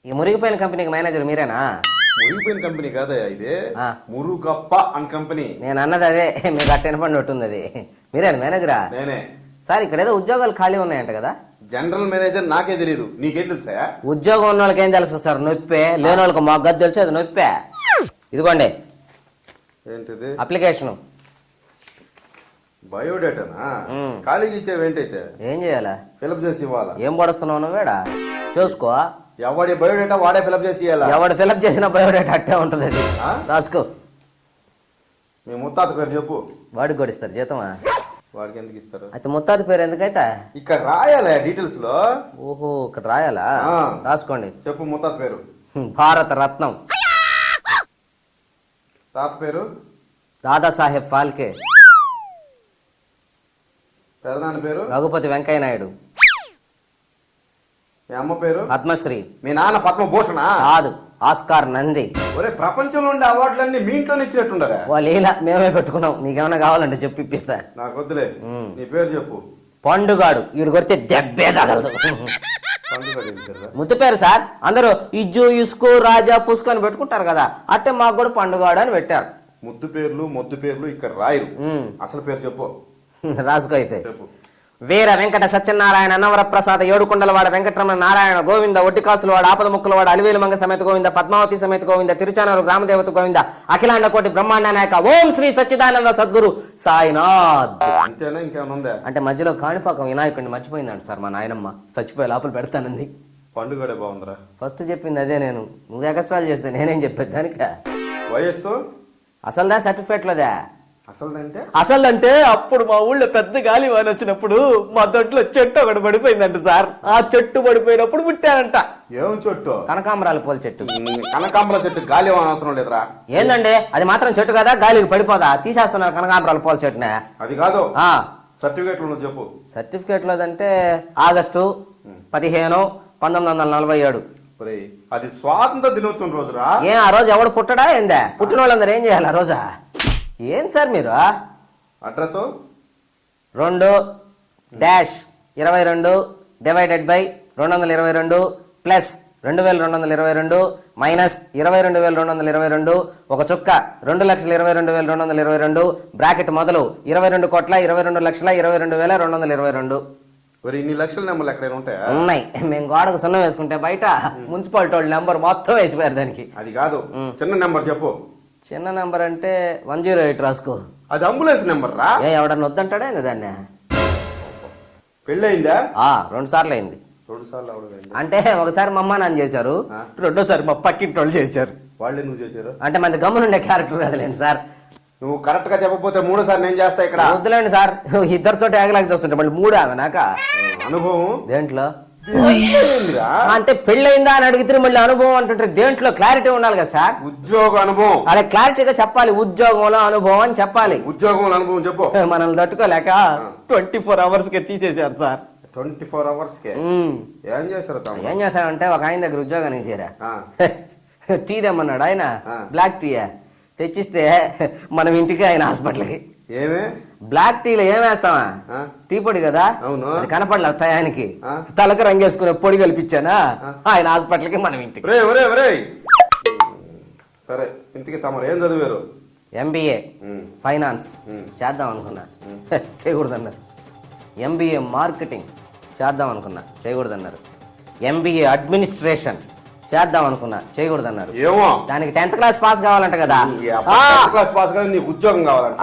ఈ మురిగిపోయిన కంపెనీకి మేనేజర్ మీరేనా? మురిగిపోయిన కంపెనీ కాదా ఇది, మురుగప్ప అని కంపెనీ. నేను అన్నది అదే, మీకు అట్ట వినపడి ఉంటుంది అది. మీరేనా మేనేజరా? నేనే సార్. ఇక్కడ ఏదో ఉద్యోగాలు ఖాళీ ఉన్నాయంట కదా? జనరల్ మేనేజర్ నాకే తెలియదు, నీకేం తెలుసా? ఉద్యోగం ఉన్న వాళ్ళకి ఏం తెలుసు సార్? నొప్పే. లేని వాళ్ళకి మాకు గది తెలుసు, అది నొప్పే. ఇదిగోండి ఏంటిది? అప్లికేషన్. బయోడేటానా? ఖాళీకి ఇచ్చేవేంటైతే ఏం చేయాలా? ఫిలప్ చేసి ఇవ్వాలా? ఏం పడుస్తున్నావు నువ్వేడా? చూసుకో. ఎవడి బయోడేటా వాడే ఫిలప్ చేసి ఇవ్వాలా? ఎవడు ఫిలప్ చేసిన బయోడేటా అట్టే ఉంటుంది అది. రాసుకో. మీ ముత్తాత పేరు చెప్పు. వాడికి కూడా ఇస్తారు జీతమా? వాడికి ఎందుకు ఇస్తారు? అయితే ముత్తాత పేరు ఎందుకైతే ఇక్కడ రాయాలా డీటెయిల్స్ లో? ఓహో, ఇక్కడ రాయాలా? రాసుకోండి. చెప్పు ముత్తాత పేరు. భారత రత్నం. తాత పేరు? దాదాసాహెబ్ ఫాల్కే. పెదనాన్న పేరు? రఘుపతి వెంకయ్య నాయుడు. మీ అమ్మ పేరు? పద్మశ్రీ. మీ నాన్న పద్మభూషణ? కాదు, ఆస్కార్ నంది. ఒరే, ప్రపంచంలో ఉండే అవార్డులన్నీ మీ ఇంట్లోనే ఇచ్చినట్టుండరా? వాళ్ళు ఇలా మేమే పెట్టుకున్నాం. నీకేమైనా కావాలంటే చెప్పి ఇప్పిస్తా. నాకు వద్దులే, నీ పేరు చెప్పు. పండుగాడు. వీడు కొడితే దెబ్బే తగలదు. ముద్దు పేరు సార్. అందరూ ఇజ్జు, ఇసుకు, రాజా, పుస్కు అని పెట్టుకుంటారు కదా, అట్టే మాకు కూడా పండుగాడు అని పెట్టారు. ముద్దు పేర్లు మొద్దు పేర్లు ఇక్కడ రాయరు. అసలు పేరు చెప్పు. రాసుకో అయితే. వీర వెంకట సత్యనారాయణ అన్నవరప్రసాద ఏడుకొండలవాడ వెంకటరమణ నారాయణ గోవింద ఒడ్డికాసులవాడ ఆపద ముక్కలవాడ అలివేలు మంగ సమేత గోవింద పద్మావతి సమేత గోవింద తిరుచానూరు గ్రామదేవత గోవింద అఖిలాండ కోటి బ్రహ్మాండ నాయక ఓం శ్రీ సచ్చిదానంద సద్గురు సాయినాథ్. అంతేనా? ఇంకేమైనా ఉందా? అంటే మధ్యలో కాణిపాకం వినాయకుడిని మర్చిపోయిందంట సార్ మా నాయనమ్మ. చచ్చిపోయి లోపల పెడతానంది. పండుగడే బాగుందిరా. ఫస్ట్ చెప్పింది అదే. నేను నువ్వు ఎక్స్ట్రాలు చేస్తే నేనేం చెప్పేది దానికి? వయస్సు అసలుదా సర్టిఫికేట్లోదా? అసలంటే అప్పుడు మా ఊళ్ళో పెద్ద గాలి వాన వచ్చినప్పుడు మా దొడ్లో చెట్టు ఒకటి పడిపోయిందంట సార్. ఆ చెట్టు పడిపోయినప్పుడు పుట్టానంట. ఏం చెట్టు? కనకాంబరాల పూల చెట్టు. కనకాంబరాల చెట్టు గాలి వాన అవసరం లేదురా. ఏందండి అది మాత్రం చెట్టు కదా, గాలికి పడిపోదా? తీసేస్తున్నారు కనకాంబరాల పూల చెట్టునే. అది కాదు, సర్టిఫికేట్ లో చెప్పు. సర్టిఫికేట్ లోదంటే ఆగస్టు 15, 1947. అది స్వాతంత్ర దినోత్సవం రోజురా. ఆ రోజు ఎవడు పుట్టడా ఏందా? పుట్టిన వాళ్ళందరూ ఏం చేయాలి ఆ రోజా? ఏం సార్ మీరు? Address 2-22 divided by 222 plus 2222 minus 22,222 ఒక చుక్క 2,22,222 బ్రాకెట్ మొదలు 22,22,22,22,222. ఇన్ని లక్షల నెంబర్లు ఎక్కడైనా ఉంటాయా? ఉన్నాయి. మేము గోడకు సున్నం వేసుకుంటే బయట మున్సిపాలిటీ వాళ్ళ నెంబర్ మొత్తం వేసిపోయారు దానికి. అది కాదు, చిన్న నెంబర్ చెప్పు. చిన్న నెంబర్ అంటే 108 రాసుకో. అది అంబులెన్స్ నెంబర్ రా. ఎవడన్నా వద్దంటాడా దాన్ని? పెళ్ళయిందా? 2 సార్లు అయింది. 2 సార్లు అంటే ఒకసారి మా అమ్మ నాన్న చేశారు, రెండోసారి మా పక్కింటి వాళ్ళు చేశారు. వాళ్ళు ఎందుకు చేశారు అంటే మన గమ్మునుండే క్యారెక్టర్ కదలేండి సార్. నువ్వు కరెక్ట్ గా చెప్పకపోతే 3సారి నేను చేస్తా ఇక్కడ. వద్దులేండి సార్, ఇద్దరితో ఏగలాగా చూస్తుంటే మళ్ళీ 3 నాక అనుభవం దేంట్లో అంటే పెళ్ళయిందా అని అడిగితే మళ్ళీ అనుభవం అంటుంటే దేంట్లో క్లారిటీ ఉండాలి కదా సార్. ఉద్యోగ అనుభవం అలా క్లారిటీగా చెప్పాలి. ఉద్యోగంలో అనుభవం అని చెప్పాలి. ఉద్యోగంలో అనుభవం చెప్పు. మనల్ని తట్టుకోలేక 24 hours కే తీసేశారు సార్. 24 hours కే ఏం చేశారు? ఏం చేశారంటే ఒక ఆయన దగ్గర ఉద్యోగానికి చేరా. టీ తెమ్మన్నాడు ఆయన, బ్లాక్ టీ తెచ్చిస్తే మనం ఇంటికి ఆయన హాస్పిటల్కి. ఏమే బ్లాక్ టీలో ఏం వేస్తావా? టీ పొడి కదా, అది కనపడలే టయానికి. తలకు రంగేసుకునే పొడి కల్పించానా ఆయన హాస్పిటల్కి, మనం ఇంటికి. సరే, ఇంటికి తమరు ఏం చదివారు? MBA ఫైనాన్స్ చేద్దాం అనుకున్నా, చేయకూడదన్నారు. MBA మార్కెటింగ్ చేద్దాం అనుకున్నా, చేయకూడదన్నారు. MBA అడ్మినిస్ట్రేషన్ చేద్దాం అనుకున్నా, చేయకూడదన్నారు. ఏమో దానికి 10th క్లాస్ పాస్ కావాలంట కదా. క్లాస్ పాస్ కావాలి, నీకు ఉద్యోగం కావాలంట.